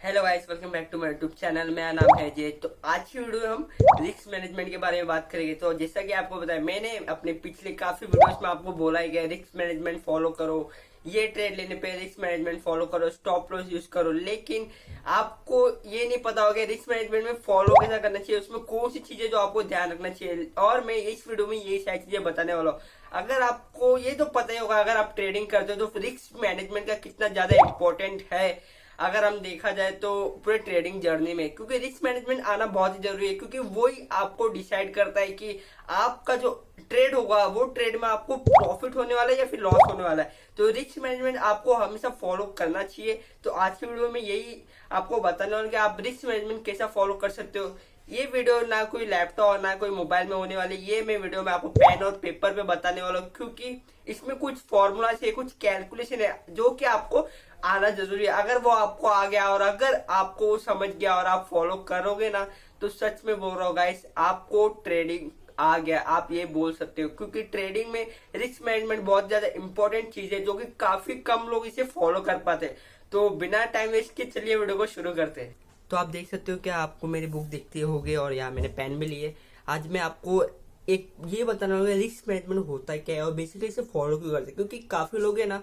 Hello guys, welcome back to my YouTube channel. मेरा नाम है जय। तो आज की वीडियो में हम रिस्क मैनेजमेंट के बारे में बात करेंगे। तो जैसा कि आपको पता है, मैंने अपने पिछले काफी वीडियोस में आपको बोला ही गया, रिस्क मैनेजमेंट फॉलो करो, ये ट्रेड लेने पे रिस्क मैनेजमेंट फॉलो करो, स्टॉप लॉस यूज करो। लेकिन आपको ये नहीं पता होगा रिस्क मैनेजमेंट में फॉलो कैसा करना चाहिए, उसमें कौन सी चीजें जो आपको ध्यान रखना चाहिए। और मैं इस वीडियो में यही सारी चीजें बताने वाला हूँ। अगर आपको ये तो पता ही होगा, अगर आप ट्रेडिंग करते हो तो रिस्क मैनेजमेंट का कितना ज्यादा इंपॉर्टेंट है अगर हम देखा जाए तो पूरे ट्रेडिंग जर्नी में। क्योंकि रिस्क मैनेजमेंट आना बहुत ही जरूरी है, क्योंकि वही आपको डिसाइड करता है कि आपका जो ट्रेड होगा वो ट्रेड में आपको प्रॉफिट होने वाला है या फिर लॉस होने वाला है। तो रिस्क मैनेजमेंट आपको हमेशा फॉलो करना चाहिए। तो आज की वीडियो में यही आपको बताने वाला कि आप रिस्क मैनेजमेंट कैसा फॉलो कर सकते हो। ये वीडियो ना कोई लैपटॉप ना कोई मोबाइल में होने वाली, ये मैं वीडियो में आपको पेन और पेपर पे बताने वाला हूँ। क्योंकि इसमें कुछ फॉर्मूला है, कुछ कैलकुलेशन है जो कि आपको आना जरूरी है। अगर वो आपको आ गया और अगर आपको वो समझ गया और आप फॉलो करोगे ना, तो सच में बोल रहा हूँ गाइस, आपको ट्रेडिंग आ गया, आप ये बोल सकते हो। क्योंकि ट्रेडिंग में रिस्क मैनेजमेंट बहुत ज्यादा इंपॉर्टेंट चीज है, जो कि काफी कम लोग इसे फॉलो कर पाते हैं। तो बिना टाइम वेस्ट के चलिए वीडियो को शुरू करते हैं। तो आप देख सकते हो कि आपको मेरी बुक दिखती होगी और यहाँ मैंने पेन भी लिए। आज मैं आपको एक ये बताना होगा रिस्क मैनेजमेंट होता है क्या है और बेसिकली इसे फॉलो क्यों करते हैं। क्योंकि काफी लोग है ना,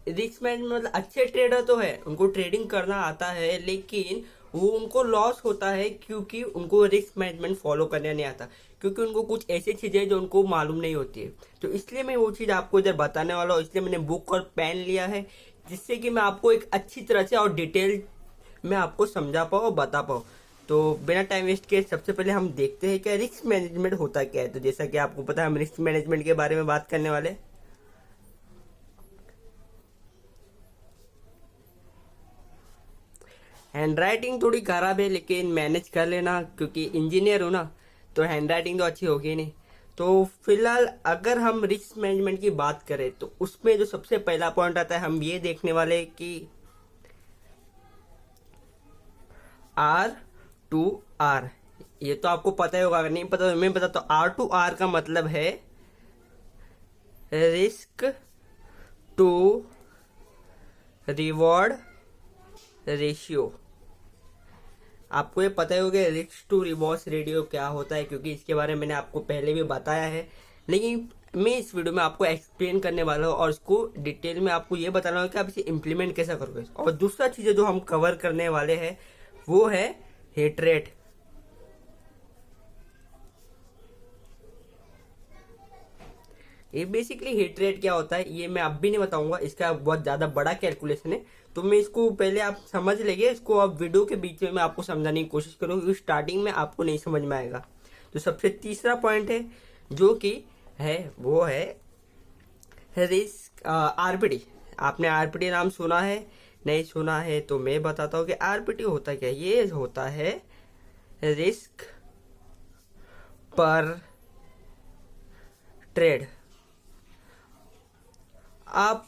रिस्क मैनेजमेंट मतलब अच्छे ट्रेडर तो है, उनको ट्रेडिंग करना आता है, लेकिन वो उनको लॉस होता है क्योंकि उनको रिस्क मैनेजमेंट फॉलो करने नहीं आता। क्योंकि उनको कुछ ऐसी चीजें जो उनको मालूम नहीं होती है। तो इसलिए मैं वो चीज आपको इधर बताने वाला हूँ। इसलिए मैंने बुक और पेन लिया है, जिससे कि मैं आपको एक अच्छी तरह से और डिटेल मैं आपको समझा पाऊँ और बता पाऊँ। तो बिना टाइम वेस्ट किए सबसे पहले हम देखते हैं कि रिस्क मैनेजमेंट होता क्या है। तो जैसा कि आपको पता है, हम रिस्क मैनेजमेंट के बारे में बात करने वाले हैं। हैंड राइटिंग थोड़ी खराब है, लेकिन मैनेज कर लेना, क्योंकि इंजीनियर हूं ना, तो हैंड राइटिंग तो अच्छी होगी नहीं। तो फिलहाल अगर हम रिस्क मैनेजमेंट की बात करें तो उसमें जो सबसे पहला पॉइंट आता है, हम ये देखने वाले हैं कि R2R। ये तो आपको पता ही होगा, अगर नहीं पता तो मैं बता। तो R2R का मतलब है रिस्क टू रिवॉर्ड रेशियो। आपको ये पता ही होगा रिस्क टू रिवॉर्ड रेडियो क्या होता है, क्योंकि इसके बारे में मैंने आपको पहले भी बताया है। लेकिन मैं इस वीडियो में आपको एक्सप्लेन करने वाला हूँ और इसको डिटेल में आपको ये बताना होगा कि आप इसे इम्प्लीमेंट कैसे करोगे। और दूसरा चीज़ जो हम कवर करने वाले हैं वो है हिट रेट। ये बेसिकली हिट रेट क्या होता है ये मैं अब भी नहीं बताऊंगा, इसका बहुत ज्यादा बड़ा कैलकुलेशन है। तो मैं इसको पहले आप समझ लेंगे, इसको आप वीडियो के बीच में मैं आपको समझाने की कोशिश करूंगा, क्योंकि स्टार्टिंग में आपको नहीं समझ में आएगा। तो सबसे तीसरा पॉइंट है जो कि है वो है रिस्क आरपीटी। आपने आरपीटी नाम सुना है? नहीं सुना है तो मैं बताता हूँ कि आरपीटी होता क्या है। ये होता है रिस्क पर ट्रेड। आप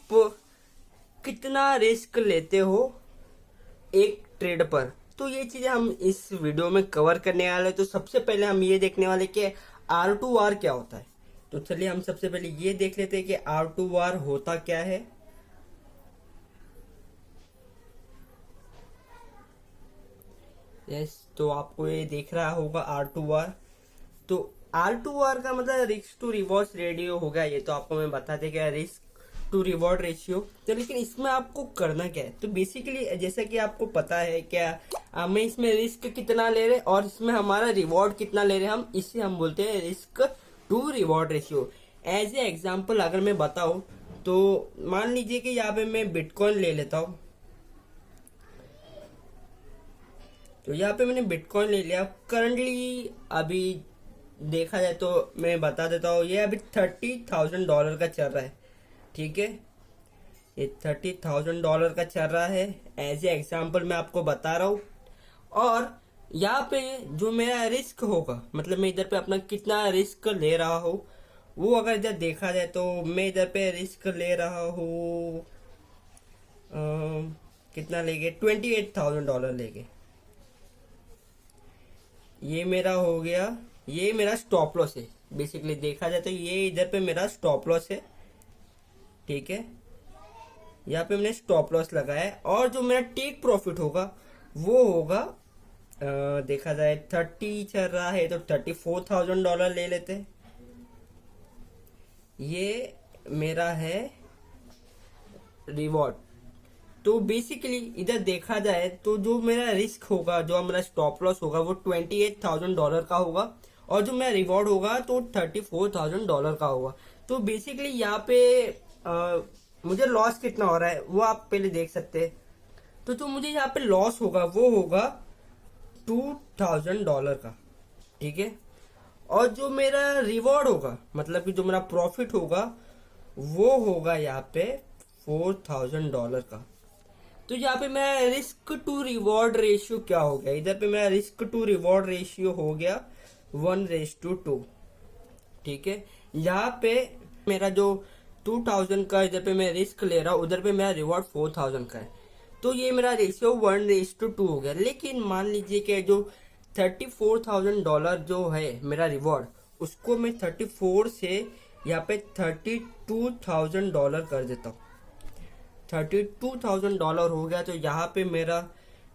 कितना रिस्क लेते हो एक ट्रेड पर, तो ये चीजें हम इस वीडियो में कवर करने वाले। तो सबसे पहले हम ये देखने वाले कि R2R क्या होता है। तो चलिए हम सबसे पहले ये देख लेते हैं कि R2R होता क्या है। यस, तो आपको ये देख रहा होगा R2R। तो R2R का मतलब रिस्क टू रिवॉर्ड रेडियो होगा। ये तो आपको मैं बताते क्या रिस्क टू रिवॉर्ड रेशियो। तो लेकिन इसमें आपको करना क्या है, तो बेसिकली जैसा कि आपको पता है क्या, हमें इसमें रिस्क कितना ले रहे और इसमें हमारा रिवॉर्ड कितना ले रहे, हम इसे हम बोलते हैं risk to reward ratio. As a example अगर मैं बताऊं तो मान लीजिए कि यहाँ पे मैं बिटकॉइन ले लेता हूँ। तो यहाँ पे मैंने बिटकॉइन ले लिया। करंटली अभी देखा जाए तो मैं बता देता हूँ, ये अभी $30,000 का चल रहा है। ठीक है, ये $30,000 का चल रहा है। एज ए एग्जाम्पल मैं आपको बता रहा हूँ। और यहाँ पे जो मेरा रिस्क होगा, मतलब मैं इधर पे अपना कितना रिस्क ले रहा हूँ, वो अगर इधर देखा जाए तो मैं इधर पे रिस्क ले रहा हूँ कितना लेके, $28,000 लेके। ये मेरा हो गया, ये मेरा स्टॉप लॉस है। बेसिकली देखा जाए तो ये इधर पे मेरा स्टॉप लॉस है। ठीक है, यहाँ पे मैंने स्टॉप लॉस लगाया है। और जो मेरा टेक प्रॉफिट होगा वो होगा देखा जाए 30 चल रहा है तो $34,000 ले लेते हैं। ये मेरा है रिवॉर्ड। तो बेसिकली इधर देखा जाए तो जो मेरा रिस्क होगा, जो मेरा स्टॉप लॉस होगा वो $28,000 का होगा, और जो मेरा रिवॉर्ड होगा तो $34,000 का होगा। तो बेसिकली यहाँ पे मुझे लॉस कितना हो रहा है वो आप पहले देख सकते हैं। तो जो मुझे यहाँ पे लॉस होगा वो होगा $2,000 का, ठीक है। और जो मेरा रिवॉर्ड होगा, मतलब कि जो मेरा प्रॉफिट होगा वो होगा यहाँ पे $4,000 का। तो यहाँ पे मेरा रिस्क टू रिवॉर्ड रेशियो क्या हो गया, इधर पे मेरा रिस्क टू रिवॉर्ड रेशियो हो गया 1:2, ठीक है। यहाँ पे मेरा जो 2,000 का इधर पे मैं रिस्क ले रहा हूँ, उधर पे मेरा रिवॉर्ड 4,000 का है। तो ये मेरा रेशियो 1:2 हो गया। लेकिन मान लीजिए कि जो $34,000 जो है मेरा रिवॉर्ड, उसको मैं 34 से यहाँ पे $32,000 कर देता हूँ। $32,000 हो गया। तो यहाँ पे मेरा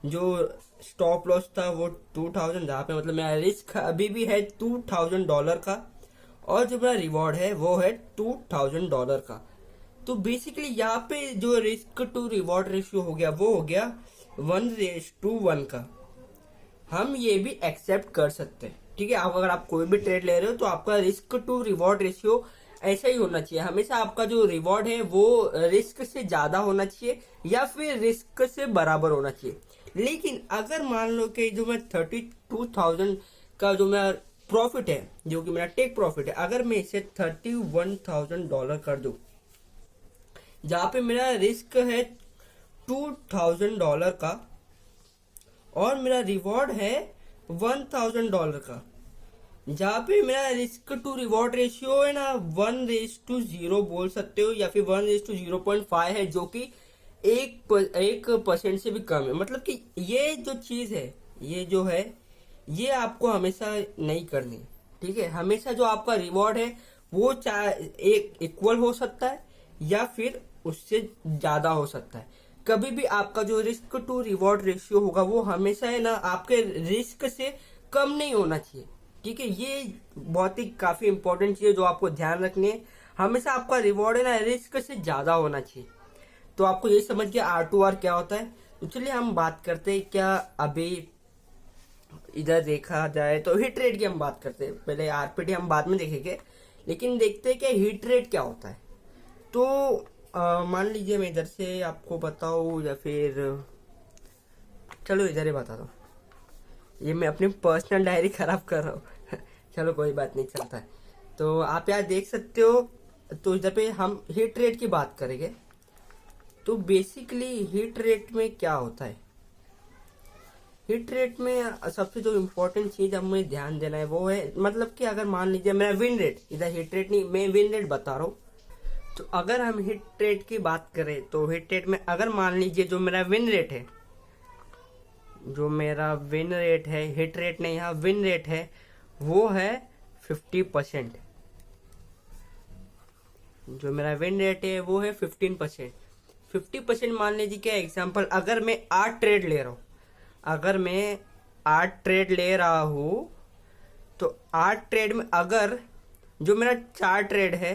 जो स्टॉप लॉस था वो 2,000, जहाँ पे मतलब मेरा रिस्क अभी भी है $2,000 का, और जो मेरा रिवॉर्ड है वो है $2,000 का। तो बेसिकली यहाँ पे जो रिस्क टू रिवॉर्ड रेशियो हो गया वो हो गया 1:1 का। हम ये भी एक्सेप्ट कर सकते हैं, ठीक है। अब अगर आप कोई भी ट्रेड ले रहे हो तो आपका रिस्क टू रिवॉर्ड रेशियो ऐसा ही होना चाहिए। हमेशा आपका जो रिवॉर्ड है वो रिस्क से ज्यादा होना चाहिए या फिर रिस्क से बराबर होना चाहिए। लेकिन अगर मान लो कि जो मैं 32,000 का जो मेरा प्रॉफिट है, जो कि मेरा टेक प्रॉफिट है, अगर मैं इसे $31,000 कर दूं, जहां पे मेरा रिस्क है $2,000 का और मेरा रिवॉर्ड है $1,000 का, जहाँ पे मेरा रिस्क टू रिवॉर्ड रेशियो है ना 1:0 बोल सकते हो, या फिर 1:0.5 है, जो कि 1% से भी कम है। मतलब कि ये जो चीज है, ये जो है, ये आपको हमेशा नहीं करनी, ठीक है। हमेशा जो आपका रिवॉर्ड है वो चाहे एक इक्वल हो सकता है या फिर उससे ज्यादा हो सकता है। कभी भी आपका जो रिस्क टू रिवॉर्ड रेशियो होगा वो हमेशा है ना आपके रिस्क से कम नहीं होना चाहिए, ठीक है। ये बहुत ही काफी इंपॉर्टेंट चीज है जो आपको ध्यान रखनी है। हमेशा आपका रिवॉर्ड है ना रिस्क से ज्यादा होना चाहिए। तो आपको ये समझ गया R2R क्या होता है। तो चलिए हम बात करते हैं क्या अभी इधर देखा जाए तो हिट रेट की हम बात करते हैं। पहले आरपीटी हम बाद में देखेंगे, लेकिन देखते हैं कि हिट रेट क्या होता है। तो मान लीजिए मैं इधर से आपको बताऊं, या फिर चलो इधर ही बता दो। ये मैं अपनी पर्सनल डायरी खराब कर रहा हूँ चलो कोई बात नहीं, चलता है। तो आप यहाँ देख सकते हो। तो इधर पे हम हिट रेट की बात करेंगे। तो बेसिकली हिट रेट में क्या होता है, हिट रेट में सबसे जो इम्पोर्टेंट चीज हमें ध्यान देना है वो है, मतलब कि अगर मान लीजिए मेरा विन रेट, इधर हिट रेट नहीं, मैं विन रेट बता रहा हूँ। तो अगर हम हिट रेट की बात करें तो हिट रेट में अगर मान लीजिए जो मेरा विन रेट है, जो मेरा विन रेट है, हिट रेट नहीं, यहाँ विन रेट है, वो है 50%। जो मेरा विन रेट है वो है 15%। 50% मान लीजिए क्या एग्जांपल, अगर मैं 8 ट्रेड ले रहा हूँ, अगर मैं 8 ट्रेड ले रहा हूँ, तो 8 ट्रेड में अगर जो मेरा 4 ट्रेड है,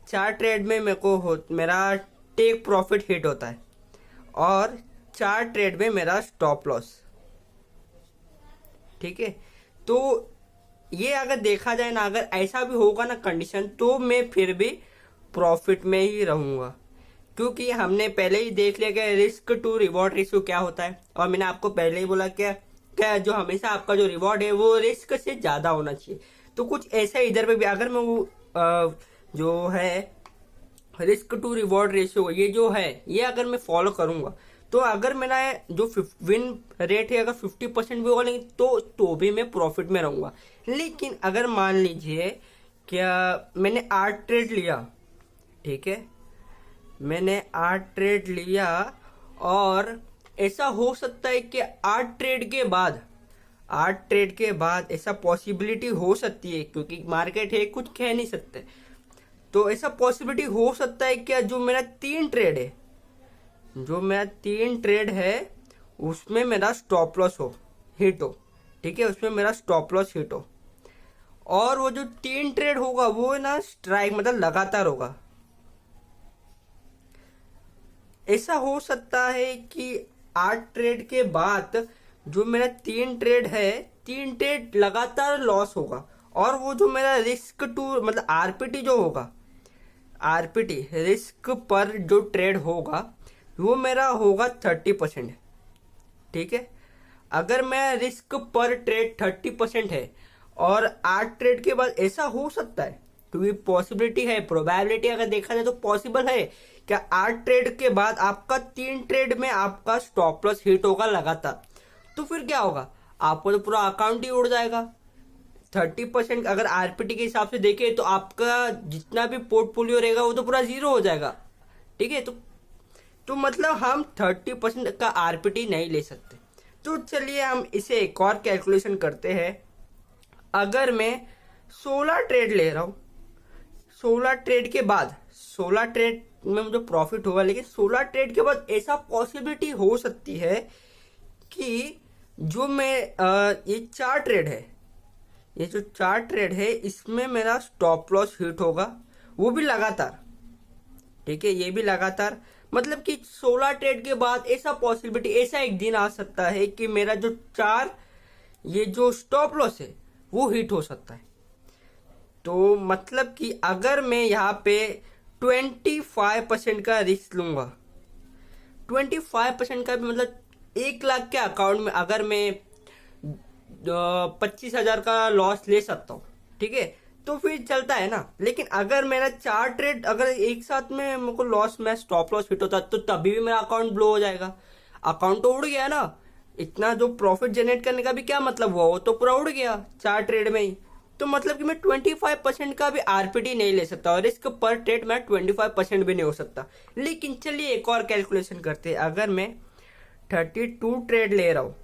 4 ट्रेड में मेरा टेक प्रॉफिट हिट होता है, और 4 ट्रेड में मेरा स्टॉप लॉस, ठीक है। तो ये अगर देखा जाए ना, अगर ऐसा भी होगा ना कंडीशन, तो मैं फिर भी प्रॉफिट में ही रहूंगा, क्योंकि हमने पहले ही देख लिया कि रिस्क टू रिवॉर्ड रेशियो क्या होता है। और मैंने आपको पहले ही बोला क्या जो हमेशा आपका जो रिवॉर्ड है वो रिस्क से ज्यादा होना चाहिए। तो कुछ ऐसा इधर पे भी अगर मैं वो जो है रिस्क टू रिवॉर्ड रेशियो, ये जो है ये अगर मैं फॉलो करूंगा, तो अगर मेरा जो विन रेट है अगर 50% भी होगा, लेकिन तो भी मैं प्रॉफिट में रहूंगा। लेकिन अगर मान लीजिए क्या मैंने 8 ट्रेड लिया, ठीक है, मैंने 8 ट्रेड लिया, और ऐसा हो सकता है कि 8 ट्रेड के बाद ऐसा पॉसिबिलिटी हो सकती है, क्योंकि मार्केट है कुछ कह नहीं सकते। तो ऐसा पॉसिबिलिटी हो सकता है क्या जो मेरा 3 ट्रेड है, जो मेरा 3 ट्रेड है उसमें मेरा स्टॉप लॉस हो, हिट हो, ठीक है, उसमें मेरा स्टॉप लॉस हिट हो। और वो जो 3 ट्रेड होगा वो ना स्ट्राइक मतलब लगातार होगा। ऐसा हो सकता है कि 8 ट्रेड के बाद जो मेरा 3 ट्रेड है, 3 ट्रेड लगातार लॉस होगा। और वो जो मेरा रिस्क टू मतलब आरपीटी जो होगा, आरपीटी रिस्क पर जो ट्रेड होगा वो मेरा होगा 30%। ठीक है, अगर मैं रिस्क पर ट्रेड 30% है और 8 ट्रेड के बाद ऐसा हो सकता है, क्योंकि पॉसिबिलिटी है, प्रोबेबिलिटी अगर देखा जाए तो पॉसिबल है क्या 8 ट्रेड के बाद आपका 3 ट्रेड में आपका स्टॉप लॉस हिट होगा लगातार, तो फिर क्या होगा, आपको तो पूरा अकाउंट ही उड़ जाएगा। 30% अगर आरपीटी के हिसाब से देखें तो आपका जितना भी पोर्टफोलियो रहेगा वो तो पूरा जीरो हो जाएगा। ठीक है, तो मतलब हम 30% का आरपीटी नहीं ले सकते। तो चलिए हम इसे एक और कैलकुलेशन करते हैं। अगर मैं 16 ट्रेड ले रहा हूँ, 16 ट्रेड के बाद 16 ट्रेड में मुझे प्रॉफिट होगा, लेकिन 16 ट्रेड के बाद ऐसा पॉसिबिलिटी हो सकती है कि जो मैं ये 4 ट्रेड है, ये जो 4 ट्रेड है इसमें मेरा स्टॉप लॉस हिट होगा, वो भी लगातार। ठीक है, ये भी लगातार, मतलब कि 16 ट्रेड के बाद ऐसा पॉसिबिलिटी, ऐसा एक दिन आ सकता है कि मेरा जो 4 ये जो स्टॉप लॉस है वो हिट हो सकता है। तो मतलब कि अगर मैं यहाँ पे 25% का रिस्क लूंगा, 25% का भी मतलब 1 लाख के अकाउंट में अगर मैं 25,000 का लॉस ले सकता हूँ, ठीक है, तो फिर चलता है ना। लेकिन अगर मेरा 4 ट्रेड अगर एक साथ में मेरे को लॉस में स्टॉप लॉस हिट होता तो तभी भी मेरा अकाउंट ब्लो हो जाएगा। अकाउंट तो उड़ गया ना, इतना जो प्रॉफिट जनरेट करने का भी क्या मतलब हुआ, वो तो पूरा उड़ गया 4 ट्रेड में ही। तो मतलब कि मैं 25% का भी आरपीटी नहीं ले सकता और रिस्क पर ट्रेड में 25% भी नहीं हो सकता। लेकिन चलिए एक और कैलकुलेशन करते हैं। अगर मैं 32 ट्रेड ले रहा हूँ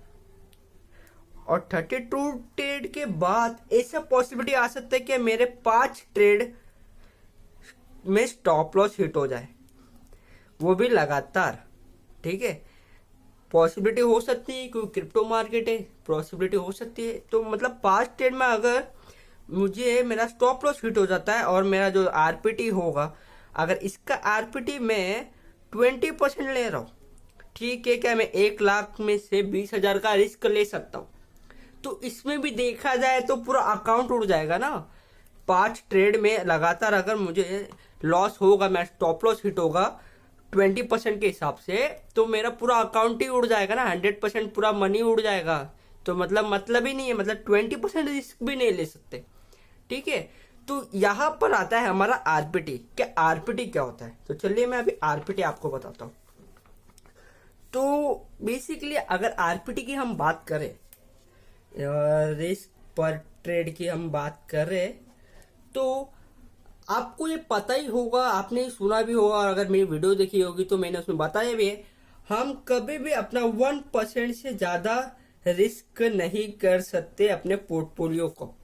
और 32 ट्रेड के बाद ऐसा पॉसिबिलिटी आ सकता है कि मेरे 5 ट्रेड में स्टॉप लॉस हिट हो जाए, वो भी लगातार। ठीक है, पॉसिबिलिटी हो सकती है क्योंकि क्रिप्टो मार्केट है, पॉसिबिलिटी हो सकती है। तो मतलब 5 ट्रेड में अगर मुझे मेरा स्टॉप लॉस हिट हो जाता है और मेरा जो आरपीटी होगा, अगर इसका आरपीटी मैं 20% ले रहा हूँ, ठीक है, क्या मैं 1 लाख में से 20,000 का रिस्क ले सकता हूँ। तो इसमें भी देखा जाए तो पूरा अकाउंट उड़ जाएगा ना। 5 ट्रेड में लगातार अगर मुझे लॉस होगा, मैं स्टॉप लॉस हिट होगा 20% के हिसाब से, तो मेरा पूरा अकाउंट ही उड़ जाएगा ना, 100% पूरा मनी उड़ जाएगा। तो मतलब ही नहीं है, मतलब 20% रिस्क भी नहीं ले सकते। ठीक है, तो यहाँ पर आता है हमारा आरपीटी। क्या आरपीटी क्या होता है, तो चलिए मैं अभी आरपीटी आपको बताता हूँ। तो बेसिकली अगर आरपीटी की हम बात करें, रिस्क पर ट्रेड की हम बात कर रहे, तो आपको ये पता ही होगा, आपने सुना भी होगा, और अगर मेरी वीडियो देखी होगी तो मैंने उसमें बताया भी है, हम कभी भी अपना 1% से ज्यादा रिस्क नहीं कर सकते अपने पोर्टफोलियो को।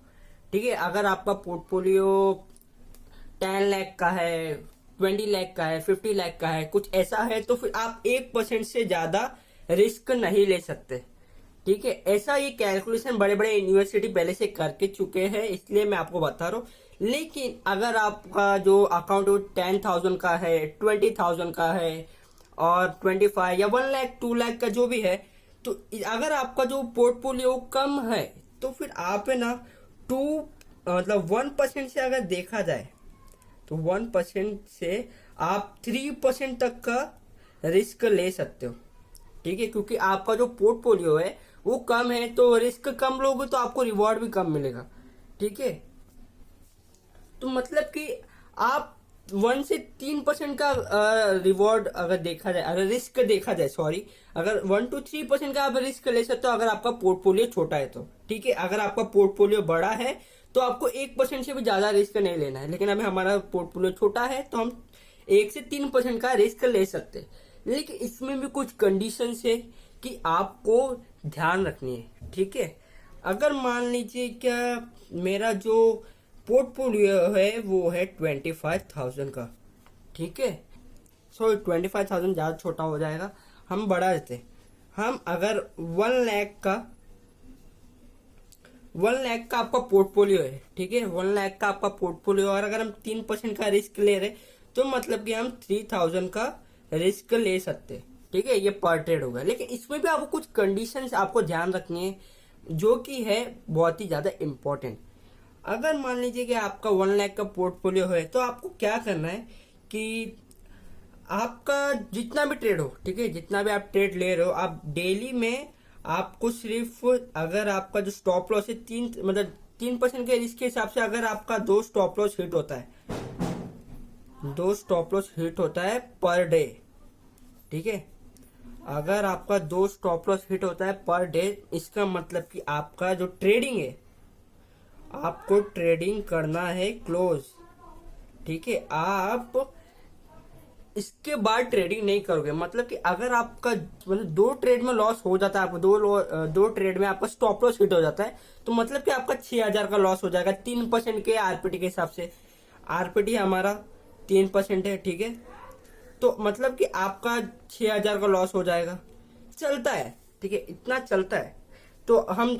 ठीक है, अगर आपका पोर्टफोलियो 10 लाख का है, 20 लाख का है, 50 लाख का है, कुछ ऐसा है, तो फिर आप 1% से ज्यादा रिस्क नहीं ले सकते। ठीक है, ऐसा ये कैलकुलेशन बड़े बड़े यूनिवर्सिटी पहले से करके चुके हैं, इसलिए मैं आपको बता रहा हूँ। लेकिन अगर आपका जो अकाउंट 10,000 का है, 20,000 का है और 25 या 1 लाख 2 लाख का जो भी है, तो अगर आपका जो पोर्टफोलियो कम है तो फिर आप है ना 2 मतलब 1% से अगर देखा जाए तो 1% से आप 3% तक का रिस्क ले सकते हो। ठीक है, क्योंकि आपका जो पोर्टफोलियो है वो कम है, तो रिस्क कम लोगे तो आपको रिवॉर्ड भी कम मिलेगा। ठीक है, तो मतलब कि आप 1 से 3% का रिवॉर्ड अगर देखा जाए, अगर रिस्क देखा जाए, सॉरी, अगर 1 to 3% का आप रिस्क ले सकते हो अगर आपका पोर्टफोलियो छोटा है तो। ठीक है, अगर आपका पोर्टफोलियो बड़ा है तो आपको 1% से भी ज्यादा रिस्क नहीं लेना है। लेकिन अभी हमारा पोर्टफोलियो छोटा है तो हम 1 से 3% का रिस्क ले सकते हैं। लेकिन इसमें भी कुछ कंडीशंस है कि आपको ध्यान रखनी है। ठीक है, अगर मान लीजिए क्या मेरा जो पोर्टफोलियो है वो है 25,000 का, ठीक है, सो 25,000 ज़्यादा छोटा हो जाएगा, हम बढ़ा देते। हम अगर 1 लाख का आपका पोर्टफोलियो है, ठीक है, 1 लाख का आपका पोर्टफोलियो, और अगर हम 3% का रिस्क ले रहे तो मतलब कि हम 3000 का रिस्क ले सकते हैं, ठीक है। ये पर ट्रेड होगा, लेकिन इसमें भी आपको कुछ कंडीशंस आपको ध्यान रखनी है जो कि है बहुत ही ज्यादा इम्पोर्टेंट। अगर मान लीजिए कि आपका 1 लाख का पोर्टफोलियो है तो आपको क्या करना है कि आपका जितना भी ट्रेड हो, ठीक है, जितना भी आप ट्रेड ले रहे हो, आप डेली में आपको सिर्फ, अगर आपका जो स्टॉप लॉस है 3% के रिस्क के हिसाब से, अगर आपका 2 स्टॉप लॉस हिट होता है, 2 स्टॉप लॉस हिट होता है पर डे, ठीक है, अगर आपका 2 स्टॉप लॉस हिट होता है पर डे, इसका मतलब कि आपका जो ट्रेडिंग है, आपको ट्रेडिंग करना है क्लोज, ठीक है। आप इसके बाद ट्रेडिंग नहीं करोगे, मतलब कि अगर आपका 2 ट्रेड में लॉस हो जाता है, आपको दो ट्रेड में आपका स्टॉप लॉस हिट हो जाता है, तो मतलब कि आपका 6000 का लॉस हो जाएगा 3% के आरपीटी के हिसाब से। आरपीटी हमारा 3% है, ठीक है, तो मतलब कि आपका 6000 का लॉस हो जाएगा। चलता है, ठीक है, इतना चलता है। तो हम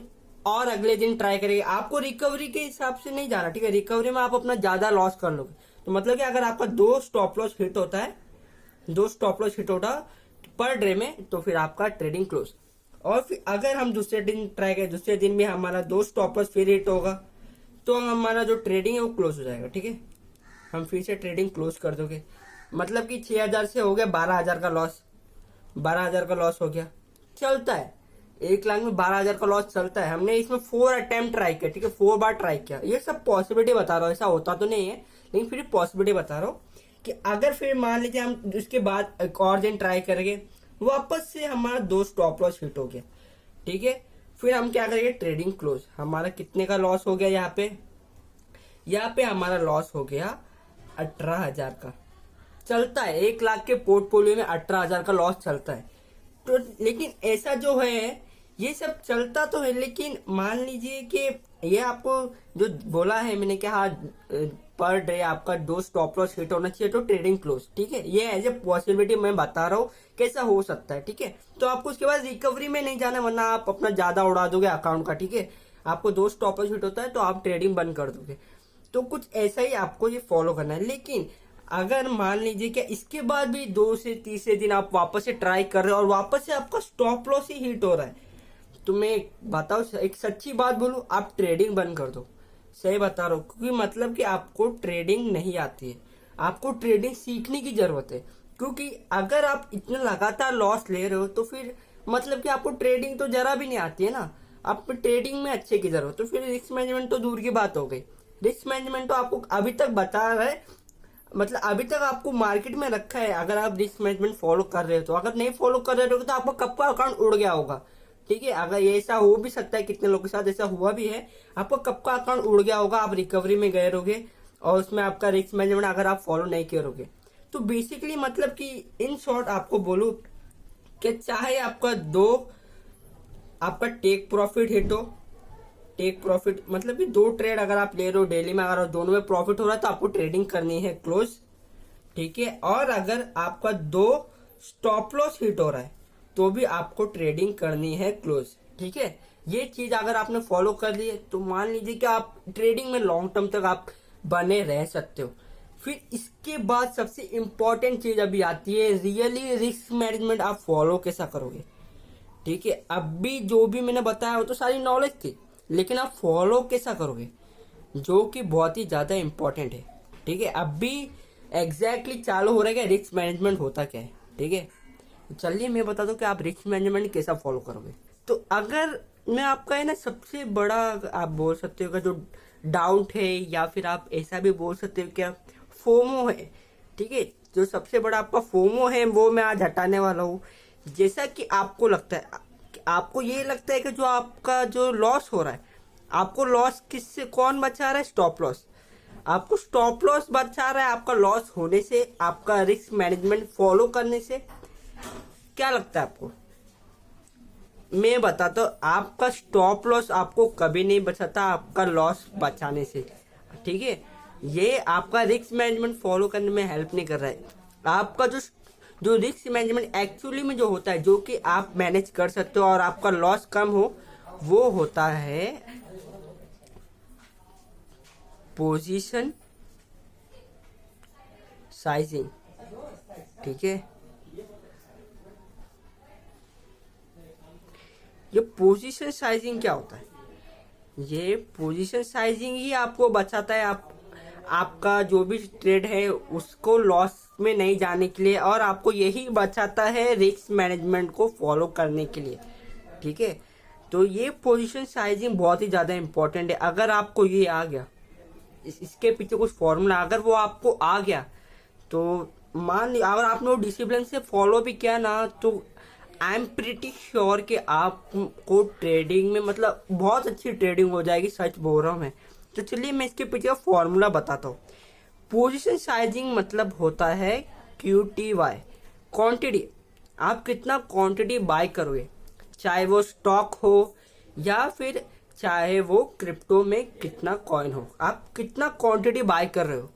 और अगले दिन ट्राई करेंगे। आपको रिकवरी के हिसाब से नहीं जाना, ठीक है, रिकवरी में आप अपना ज्यादा लॉस कर लोगे। तो मतलब कि अगर आपका 2 स्टॉप लॉस हिट होता पर डे में, तो फिर आपका ट्रेडिंग क्लोज। और फिर अगर हम दूसरे दिन ट्राई करें, दूसरे दिन भी हमारा 2 स्टॉप लॉस फिर हिट होगा, तो हमारा जो ट्रेडिंग है वो क्लोज हो जाएगा, ठीक है। हम फिर से ट्रेडिंग क्लोज कर दोगे, मतलब कि 6000 से हो गया 12000 का लॉस, 12000 का लॉस हो गया। चलता है, 1 लाख में 12000 का लॉस चलता है। हमने इसमें 4 अटेम्प्ट ट्राई किया, ठीक है, 4 बार ट्राई किया। ये सब पॉसिबिलिटी बता रहा हूँ, ऐसा होता तो नहीं है, लेकिन फिर पॉसिबिलिटी बता रहा हूँ कि अगर फिर मान लीजिए हम उसके बाद एक और दिन ट्राई करेंगे, वापस से हमारा 2 स्टॉप लॉस हिट हो गया, ठीक है, फिर हम क्या करेंगे, ट्रेडिंग क्लोज। हमारा कितने का लॉस हो गया यहाँ पे हमारा लॉस हो गया 18000 का। चलता है, 1 लाख के पोर्टफोलियो में 18000 का लॉस चलता है। तो लेकिन ऐसा जो है, ये सब चलता तो है, लेकिन मान लीजिए कि ये आपको जो बोला है मैंने कि हाँ, पर डे आपका 2 स्टॉप लॉस हिट होना चाहिए तो ट्रेडिंग क्लोज, ठीक है, ये एज ए पॉसिबिलिटी मैं बता रहा हूँ कैसा हो सकता है, ठीक है। तो आपको उसके बाद रिकवरी में नहीं जाना, वरना आप अपना ज्यादा उड़ा दोगे अकाउंट का, ठीक है। आपको 2 स्टॉप लॉस हिट होता है तो आप ट्रेडिंग बंद कर दोगे। तो कुछ ऐसा ही आपको ये फॉलो करना है। लेकिन अगर मान लीजिए कि इसके बाद भी 2 से तीसरे दिन आप वापस से ट्राई कर रहे हो और वापस से आपका स्टॉप लॉस ही हिट हो रहा है, तो मैं बताओ, एक सच्ची बात बोलूं, आप ट्रेडिंग बंद कर दो। सही बता रहा हूँ, क्योंकि मतलब कि आपको ट्रेडिंग नहीं आती है, आपको ट्रेडिंग सीखने की जरूरत है। क्योंकि अगर आप इतना लगातार लॉस ले रहे हो तो फिर मतलब कि आपको ट्रेडिंग तो जरा भी नहीं आती है ना, आपको ट्रेडिंग में अच्छे की जरूरत। तो फिर रिस्क मैनेजमेंट तो दूर की बात हो गई। रिस्क मैनेजमेंट तो आपको अभी तक बता रहा है, मतलब अभी तक आपको मार्केट में रखा है। अगर आप रिस्क मैनेजमेंट फॉलो कर रहे हो तो, अगर नहीं फॉलो कर रहे हो तो आपका कब का अकाउंट उड़ गया होगा, ठीक है। अगर ये ऐसा हो भी सकता है, कितने लोगों के साथ ऐसा हुआ भी है, आपका कब का अकाउंट उड़ गया होगा, आप रिकवरी में गए रहोगे और उसमें आपका रिस्क मैनेजमेंट अगर आप फॉलो नहीं करोगे। तो बेसिकली मतलब कि इन शॉर्ट आपको बोलूं कि चाहे आपका टेक प्रॉफिट हिट हो, टेक प्रॉफिट मतलब कि 2 ट्रेड अगर आप ले रहे हो डेली में, अगर दोनों में प्रॉफिट हो रहा है तो आपको ट्रेडिंग करनी है क्लोज, ठीक है। और अगर आपका 2 स्टॉप लॉस हिट हो रहा है तो भी आपको ट्रेडिंग करनी है क्लोज, ठीक है। ये चीज अगर आपने फॉलो कर ली है तो मान लीजिए कि आप ट्रेडिंग में लॉन्ग टर्म तक आप बने रह सकते हो। फिर इसके बाद सबसे इंपॉर्टेंट चीज अभी आती है, रियली रिस्क मैनेजमेंट आप फॉलो कैसा करोगे, ठीक है। अभी जो भी मैंने बताया वो तो सारी नॉलेज थी, लेकिन आप फॉलो कैसा करोगे, जो कि बहुत ही ज्यादा इंपॉर्टेंट है, ठीक है। अभी एग्जैक्टली चालू हो रहा है कि रिस्क मैनेजमेंट होता क्या है, ठीक है। चलिए मैं बता दूं कि आप रिस्क मैनेजमेंट कैसा फॉलो करोगे। तो अगर मैं आपका है ना, सबसे बड़ा आप बोल सकते हो कि जो डाउट है, या फिर आप ऐसा भी बोल सकते हो क्या, फोमो है, ठीक है। जो सबसे बड़ा आपका फोमो है वो मैं आज हटाने वाला हूँ। जैसा कि आपको लगता है, आपको ये लगता है कि जो आपका जो लॉस हो रहा है, आपको लॉस किससे कौन बचा रहा है, स्टॉप लॉस। आपको स्टॉप लॉस बचा रहा है आपका लॉस होने से, आपका रिस्क मैनेजमेंट फॉलो करने से। क्या लगता है आपको? मैं बताता हूँ, आपका स्टॉप लॉस आपको कभी नहीं बचाता आपका लॉस बचाने से, ठीक है। ये आपका रिस्क मैनेजमेंट फॉलो करने में हेल्प नहीं कर रहा है। आपका जो रिस्क मैनेजमेंट एक्चुअली में जो होता है, जो कि आप मैनेज कर सकते हो और आपका लॉस कम हो, वो होता है पोजीशन साइजिंग। ठीक है, ये पोजीशन साइजिंग क्या होता है? ये पोजीशन साइजिंग ही आपको बचाता है आपका जो भी ट्रेड है उसको लॉस में नहीं जाने के लिए, और आपको यही बचाता है रिस्क मैनेजमेंट को फॉलो करने के लिए। ठीक है, तो ये पोजीशन साइजिंग बहुत ही ज़्यादा इंपॉर्टेंट है। अगर आपको ये आ गया, इसके पीछे कुछ फॉर्मूला अगर वो आपको आ गया, तो मान लिया अगर आपने वो डिसिप्लिन से फॉलो भी किया ना, तो आई एम प्रिटी श्योर कि आपको ट्रेडिंग में मतलब बहुत अच्छी ट्रेडिंग हो जाएगी, सच बोल रहा हूँ मैं। तो चलिए मैं इसके पीछे का फॉर्मूला बताता हूँ। पोजीशन साइजिंग मतलब होता है QTY, क्वांटिटी। आप कितना क्वांटिटी बाय करोगे, चाहे वो स्टॉक हो या फिर चाहे वो क्रिप्टो में कितना कॉइन हो, आप कितना क्वांटिटी बाय कर रहे हो।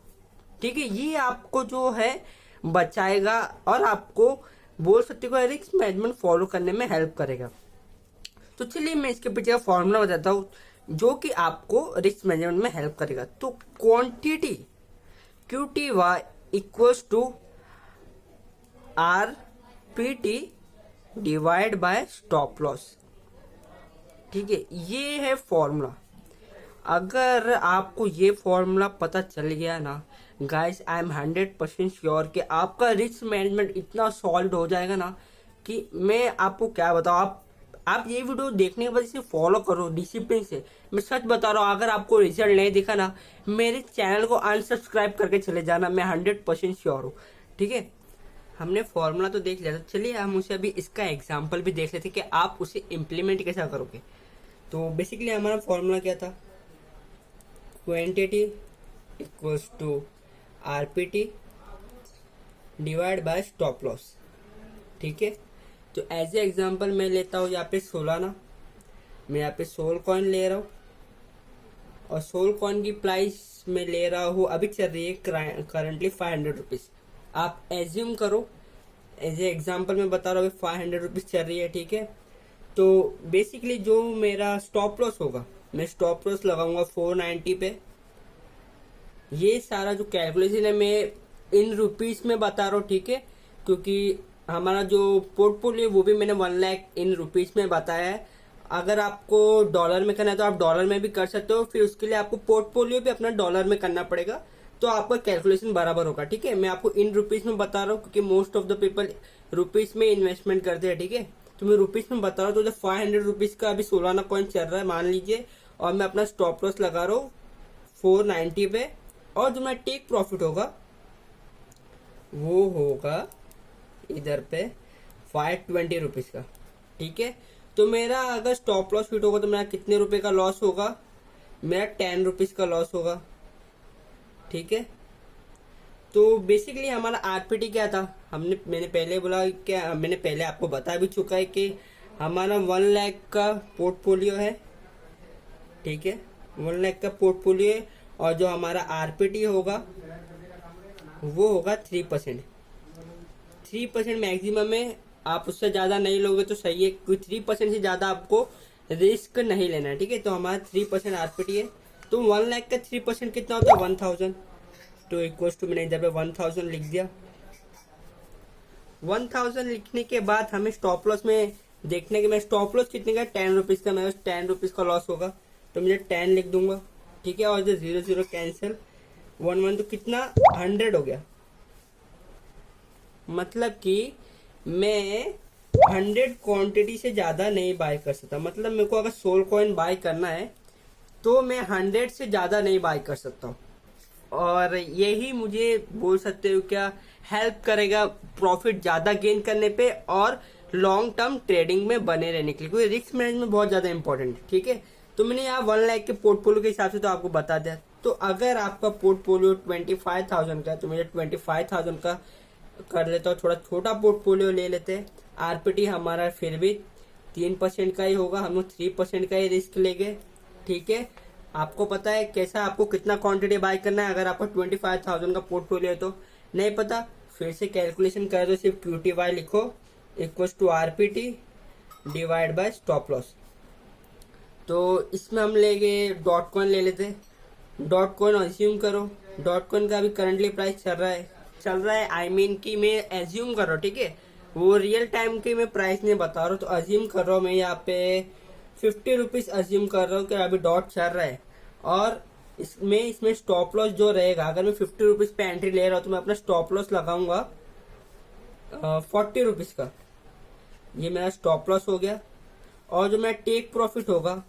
ठीक है, ये आपको जो है बचाएगा और आपको बोल सकते हो रिस्क मैनेजमेंट फॉलो करने में हेल्प करेगा। तो चलिए मैं इसके पीछे का फॉर्मूला बताता हूँ जो कि आपको रिस्क मैनेजमेंट में हेल्प करेगा। तो quantity QTY equals to RPT divide by stop loss. ठीक है, ये है फॉर्मूला। अगर आपको ये फॉर्मूला पता चल गया ना गाइस, आई एम 100% श्योर कि आपका रिस्क मैनेजमेंट इतना सॉलिड हो जाएगा ना कि मैं आपको क्या बताऊँ। आप ये वीडियो देखने के बाद इसे फॉलो करो डिसिप्लिन से। मैं सच बता रहा हूँ, अगर आपको रिजल्ट नहीं दिखा ना, मेरे चैनल को अनसब्सक्राइब करके चले जाना, मैं 100% श्योर हूँ। ठीक है, हमने फॉर्मूला तो देख लिया, तो चलिए हम उसे अभी इसका एग्जाम्पल भी देख लेते कि आप उसे इम्प्लीमेंट कैसा करोगे। तो बेसिकली हमारा फॉर्मूला क्या था, quantity equals to RPT divide by stop loss. ठीक है, तो एज ए एग्जांपल मैं लेता हूँ यहाँ पे 16 ना, मैं यहाँ पे 16 कॉइन ले रहा हूँ और 16 कॉइन की प्राइस में ले रहा हूँ, अभी चल रही है करंटली 500 रुपीज़। आप एज्यूम करो, एज ए एग्जांपल मैं बता रहा हूँ, अभी 500 रुपीज़ चल रही है। ठीक है, तो बेसिकली जो मेरा स्टॉप लॉस होगा, मैं स्टॉप लॉस लगाऊंगा 490 पे। ये सारा जो कैलकुलेशन है मैं इन रुपीस में बता रहा हूँ। ठीक है, क्योंकि हमारा जो पोर्टफोलियो वो भी मैंने 1 लाख इन रुपीस में बताया है। अगर आपको डॉलर में करना है तो आप डॉलर में भी कर सकते हो, फिर उसके लिए आपको पोर्टफोलियो भी अपना डॉलर में करना पड़ेगा, तो आपका कैलकुलेशन बराबर होगा। ठीक है, मैं आपको इन रुपीस में बता रहा हूँ क्योंकि most of the people rupees में इन्वेस्टमेंट करते हैं। ठीक है, तो मैं रुपीस में बता रहा हूँ। तो 500 रुपीज का अभी 16 ना कॉइन चल रहा है मान लीजिए, और मैं अपना स्टॉप लॉस लगा रहा हूँ 490 पे, और जो मेरा टेक प्रॉफिट होगा वो होगा इधर पे 520 रुपीज़ का। ठीक है, तो मेरा अगर स्टॉप लॉस फिट होगा तो मेरा कितने रुपए का लॉस होगा, मेरा 10 रुपीज़ का लॉस होगा। ठीक है, तो बेसिकली हमारा RPT क्या था, मैंने पहले बोला, क्या मैंने पहले आपको बता भी चुका है कि हमारा 1 लाख का पोर्टफोलियो है। ठीक है, 1 लाख का पोर्टफोलियो है, और जो हमारा RPT होगा वो होगा 3%। 3% मैक्सिमम है, आप उससे ज़्यादा नहीं लोगे तो सही है, क्योंकि 3% से ज़्यादा आपको रिस्क नहीं लेना है। ठीक है, तो हमारा 3% RPT है, तो 1 लाख का 3% कितना होता है 1000। तो इक्वल्स टू मैंने इधर पे 1000 लिख दिया। 1000 लिखने के बाद हमें स्टॉप लॉस में देखने के, मैं स्टॉप लॉस कितने का 10 रुपीज़ का, मेरा 10 रुपीज़ का लॉस होगा, तो मुझे 10 लिख दूंगा। ठीक है, और जो 0 कैंसिल, 1 तो कितना 100 हो गया। मतलब कि मैं 100 क्वांटिटी से ज़्यादा नहीं बाय कर सकता। मतलब मेरे को अगर 16 कॉइन बाय करना है तो मैं 100 से ज़्यादा नहीं बाय कर सकता हूँ, और यही मुझे बोल सकते हो क्या हेल्प करेगा प्रॉफिट ज़्यादा गेन करने पे और लॉन्ग टर्म ट्रेडिंग में बने रहने के लिए, क्योंकि रिस्क मैनेजमेंट बहुत ज़्यादा इंपॉर्टेंट है। ठीक है, तो मैंने यहाँ 1 लाख के पोर्टफोलियो के हिसाब से तो आपको बता दिया। तो अगर आपका पोर्टफोलियो 25,000 का है तो मुझे 25,000 का कर लेता हूँ, थोड़ा छोटा पोर्टफोलियो ले लेते हैं। RPT हमारा फिर भी 3% का ही होगा, हम लोग 3% का ही रिस्क लेंगे। ठीक है, आपको पता है कैसा, आपको कितना क्वांटिटी बाय करना है। अगर आपका 25,000 का पोर्टफोलियो है तो नहीं पता, फिर से कैलकुलेशन कर दो, सिर्फ QTY लिखो equals to RPT divide by stop loss. तो इसमें हम लेंगे डॉट कॉइन ले लेते हैं। डॉट कॉइन एज्यूम करो, डॉट कॉइन का अभी करंटली प्राइस चल रहा है आई मीन कि मैं एज्यूम कर रहा हूँ, ठीक है, वो रियल टाइम की मैं प्राइस नहीं बता रहा हूँ। तो एज्यूम कर रहा हूँ मैं यहाँ पे 50 रुपीज एज्यूम कर रहा हूँ कि अभी डॉट चल रहा है। और इसमें स्टॉप लॉस जो रहेगा, अगर मैं 50 रुपीज पे एंट्री ले रहा हूँ तो मैं अपना स्टॉप लॉस लगाऊंगा 40 रुपीज का। ये मेरा स्टॉप लॉस हो गया। और जो मेरा टेक प्रॉफिट होगा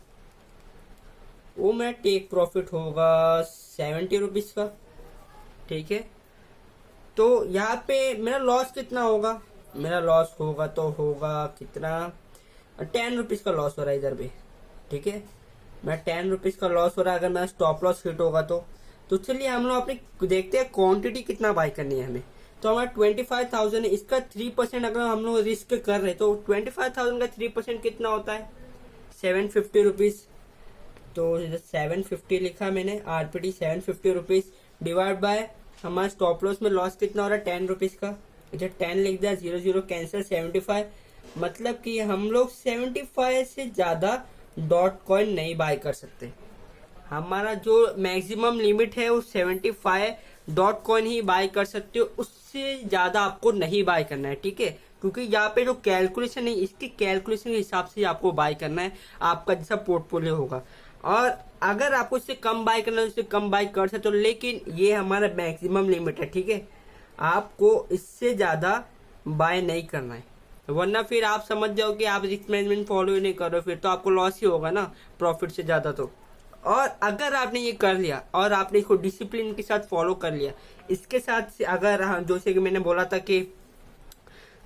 वो मेरा टेक प्रॉफिट होगा 70 रुपीज का, ठीक है। तो यहाँ पे मेरा लॉस कितना होगा, मेरा लॉस होगा तो होगा कितना, 10 रुपीज का लॉस हो रहा है इधर भी, ठीक है। मैं 10 रुपीज का लॉस हो रहा है अगर मेरा स्टॉप लॉस हिट होगा तो चलिए हम लोग अपनी देखते हैं क्वांटिटी कितना बाय करनी है हमें। तो हमारा 25,000 है, इसका 3% अगर हम लोग रिस्क कर रहे तो 25,000 का 3% कितना होता है 750 रुपीज। तो 750 लिखा मैंने, RPT 750 रुपीज डिवाइड बाय हमारा स्टॉप लॉस में लॉस कितना हो रहा है 10 रुपीज का। जब 10 लिख दिया, 0 कैंसिल, 75, मतलब कि हम लोग 75 से ज्यादा डॉट कॉइन नहीं बाय कर सकते। हमारा जो मैक्सिमम लिमिट है वो 75 डॉट कॉइन ही बाय कर सकते हो, उससे ज्यादा आपको नहीं बाय करना है, ठीक है। क्योंकि यहाँ पे जो कैलकुलेशन है इसकी कैलकुलेशन के हिसाब से आपको बाय करना है, आपका जैसा पोर्टफोलियो होगा। और अगर आपको इससे कम बाय करना है उससे कम बाय कर सकते हो, लेकिन ये हमारा मैक्सिमम लिमिट है, ठीक है। आपको इससे ज्यादा बाय नहीं करना है, वरना फिर आप समझ जाओ कि आप रिस्क मैनेजमेंट फॉलो ही नहीं कर रहे हो, फिर तो आपको लॉस ही होगा ना प्रॉफिट से ज्यादा। तो और अगर आपने ये कर लिया और आपने इसको डिसिप्लिन के साथ फॉलो कर लिया, इसके साथ अगर जैसे कि मैंने बोला था कि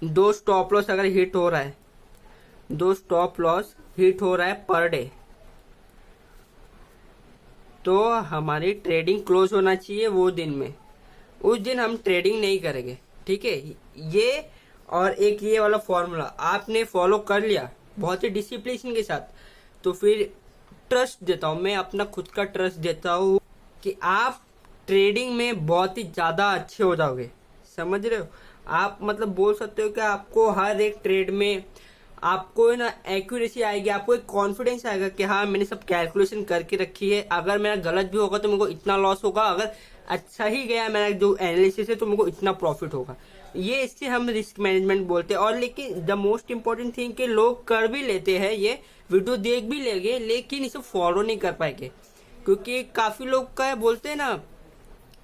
2 स्टॉप लॉस अगर हिट हो रहा है, 2 स्टॉप लॉस हिट हो रहा है पर डे, तो हमारी ट्रेडिंग क्लोज होना चाहिए वो दिन में। उस दिन हम ट्रेडिंग नहीं करेंगे, ठीक है। ये और एक ये वाला फॉर्मूला आपने फॉलो कर लिया बहुत ही डिसिप्लिन के साथ, तो फिर ट्रस्ट देता हूँ मैं, अपना खुद का ट्रस्ट देता हूँ कि आप ट्रेडिंग में बहुत ही ज्यादा अच्छे हो जाओगे। समझ रहे हो आप, मतलब बोल सकते हो कि आपको हर एक ट्रेड में आपको ना एक्यूरेसी आएगी, आपको एक कॉन्फिडेंस आएगा कि हाँ मैंने सब कैलकुलेशन करके रखी है, अगर मेरा गलत भी होगा तो मेरे को इतना लॉस होगा, अगर अच्छा ही गया मेरा जो एनालिसिस है तो मेरे को इतना प्रॉफिट होगा। ये इससे हम रिस्क मैनेजमेंट बोलते हैं। और लेकिन द मोस्ट इम्पोर्टेंट थिंग कि लोग कर भी लेते हैं, ये वीडियो देख भी लेंगे लेकिन इसे फॉलो नहीं कर पाएंगे, क्योंकि काफी लोग का बोलते हैं ना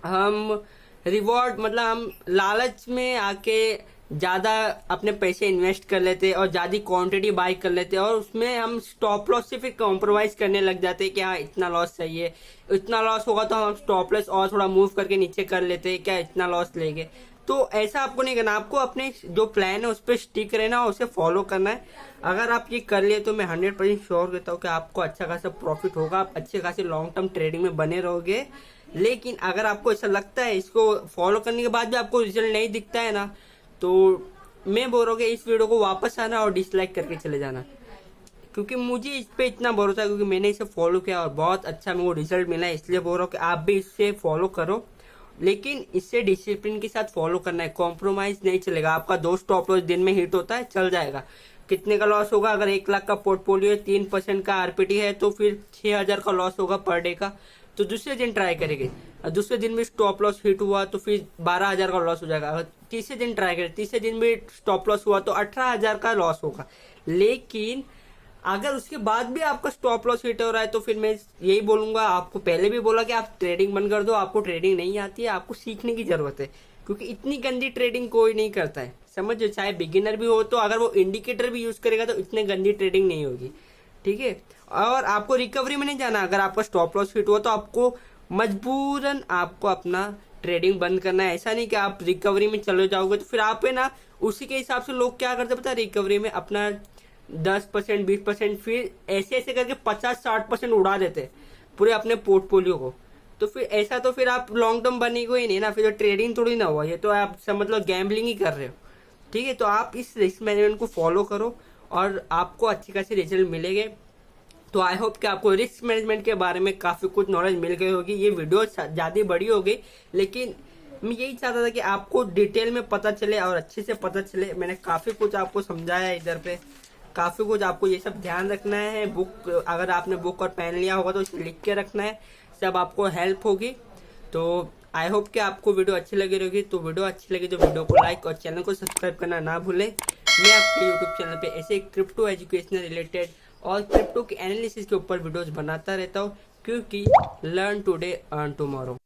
हम रिवॉर्ड, मतलब हम लालच में आके ज्यादा अपने पैसे इन्वेस्ट कर लेते हैं और ज्यादा क्वांटिटी बाय कर लेते हैं, और उसमें हम स्टॉप लॉस से फिर कॉम्प्रोमाइज करने लग जाते हैं कि हाँ इतना लॉस चाहिए, इतना लॉस होगा तो हम स्टॉप लॉस और थोड़ा मूव करके नीचे कर लेते हैं, क्या इतना लॉस लेंगे। तो ऐसा आपको नहीं करना, आपको अपने जो प्लान है उस पर स्टिक रहना और उसे फॉलो करना है। अगर आप ये कर लिए तो मैं 100% श्योर कहता हूँ कि आपको अच्छा खासा प्रॉफिट होगा, आप अच्छे खासे लॉन्ग टर्म ट्रेडिंग में बने रहोगे। लेकिन अगर आपको ऐसा लगता है इसको फॉलो करने के बाद भी आपको रिजल्ट नहीं दिखता है ना, तो मैं बोल रहा हूँ कि इस वीडियो को वापस आना और डिसलाइक करके चले जाना, क्योंकि मुझे इस पे इतना भरोसा है क्योंकि मैंने इसे फॉलो किया और बहुत अच्छा मेरे को रिजल्ट मिला है। इसलिए बोल रहा हूँ कि आप भी इससे फॉलो करो, लेकिन इससे डिसिप्लिन के साथ फॉलो करना है, कॉम्प्रोमाइज नहीं चलेगा। आपका 2 स्टॉप लॉस दिन में हिट होता है, चल जाएगा। कितने का लॉस होगा, अगर 1 लाख का पोर्टफोलियो है, 3% का RPT है तो फिर 6,000 का लॉस होगा पर डे का। तो दूसरे दिन ट्राई करेंगे, दूसरे दिन भी स्टॉप लॉस हिट हुआ तो फिर 12,000 का लॉस हो जाएगा। अगर तीसरे दिन ट्राई करें, तीसरे दिन भी स्टॉप लॉस हुआ तो 18,000 का लॉस होगा। लेकिन अगर उसके बाद भी आपका स्टॉप लॉस हिट हो रहा है तो फिर मैं यही बोलूंगा, आपको पहले भी बोला कि आप ट्रेडिंग बंद कर दो, आपको ट्रेडिंग नहीं आती है, आपको सीखने की जरूरत है, क्योंकि इतनी गंदी ट्रेडिंग कोई नहीं करता है। समझो, चाहे बिगिनर भी हो तो अगर वो इंडिकेटर भी यूज करेगा तो इतनी गंदी ट्रेडिंग नहीं होगी, ठीक है। और आपको रिकवरी में नहीं जाना, अगर आपका स्टॉप लॉस हिट हुआ तो आपको मजबूरन आपको अपना ट्रेडिंग बंद करना है। ऐसा नहीं कि आप रिकवरी में चले जाओगे तो फिर आप है ना उसी के हिसाब से लोग क्या करते पता है, रिकवरी में अपना 10%, 20%, फिर ऐसे ऐसे करके 50-60% उड़ा देते पूरे अपने पोर्टफोलियो को। तो फिर ऐसा तो फिर आप लॉन्ग टर्म बनेगा ही नहीं ना, फिर तो ट्रेडिंग थोड़ी ना हुआ, ये तो आप समझ लो गैम्बलिंग ही कर रहे हो, ठीक है। तो आप इस रिस्क मैनेजमेंट को फॉलो करो और आपको अच्छी खासी रिजल्ट मिलेंगे। तो आई होप कि आपको रिस्क मैनेजमेंट के बारे में काफी कुछ नॉलेज मिल गई होगी। ये वीडियो ज्यादा बड़ी हो गई, लेकिन मैं यही चाहता था कि आपको डिटेल में पता चले और अच्छे से पता चले। मैंने काफी कुछ आपको समझाया है इधर पे, काफी कुछ आपको ये सब ध्यान रखना है। बुक, अगर आपने बुक और पेन लिया होगा तो इसे लिख के रखना है, सब आपको हेल्प होगी। तो आई होप कि आपको वीडियो अच्छी लगी रहेगी। तो वीडियो अच्छी लगी तो वीडियो को लाइक और चैनल को सब्सक्राइब करना ना भूलें। मैं अपने यूट्यूब चैनल पे ऐसे क्रिप्टो एजुकेशनल रिलेटेड और क्रिप्टो के एनालिसिस के ऊपर वीडियोस बनाता रहता हूँ, क्योंकि लर्न टुडे अर्न टुमारो।